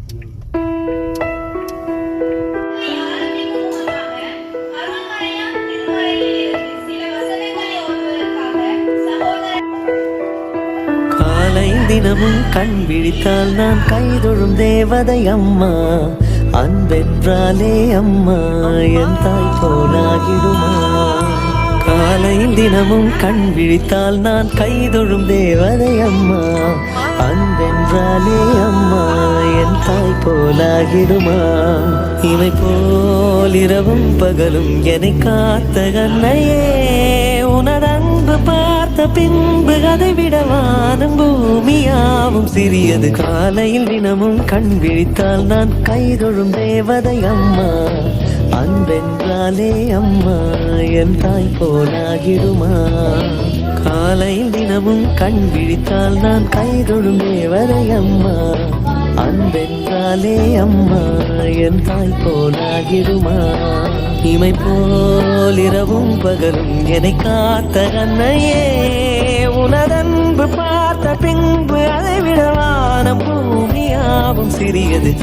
காலை தினமும் கண் விழித்தால் நான் கைதொழும் தேவதை அம்மா. அன்பென்றாலே அம்மா என் தாய் போலாகிடுமா. காலையில் தினமும் கண் விழித்தால் நான் கைதொழும் தேவதை அம்மா. அன்பென்றாலே அம்மா என் தாய் போலாகிடுமா. இவை போல் இரவும் பகலும் என்னை காத்த கண்ணையே, உனதன்பு பார்த்த பின்பு அதை விட வானம் பூமியாவும் சிறியது. காலையில் தினமும் கண் விழித்தால் நான் கைதொழும் தேவதை அம்மா. அன்பென்றாலே அம்மா என் தாய் போலாகிடுமா. காலையில் தினமும் கண் விழித்தால் நான் கைதொழும் தேவதை அம்மா. அன்பென்றாலே அம்மா என் தாய் போலாகிடுமா. இமை போல் இரவும் பகலும் என்னை காத்த கண்ணையே, உனதன்பு பார்த்த பின்பு அதை விட வானம் பூமியாவும் சிறியது.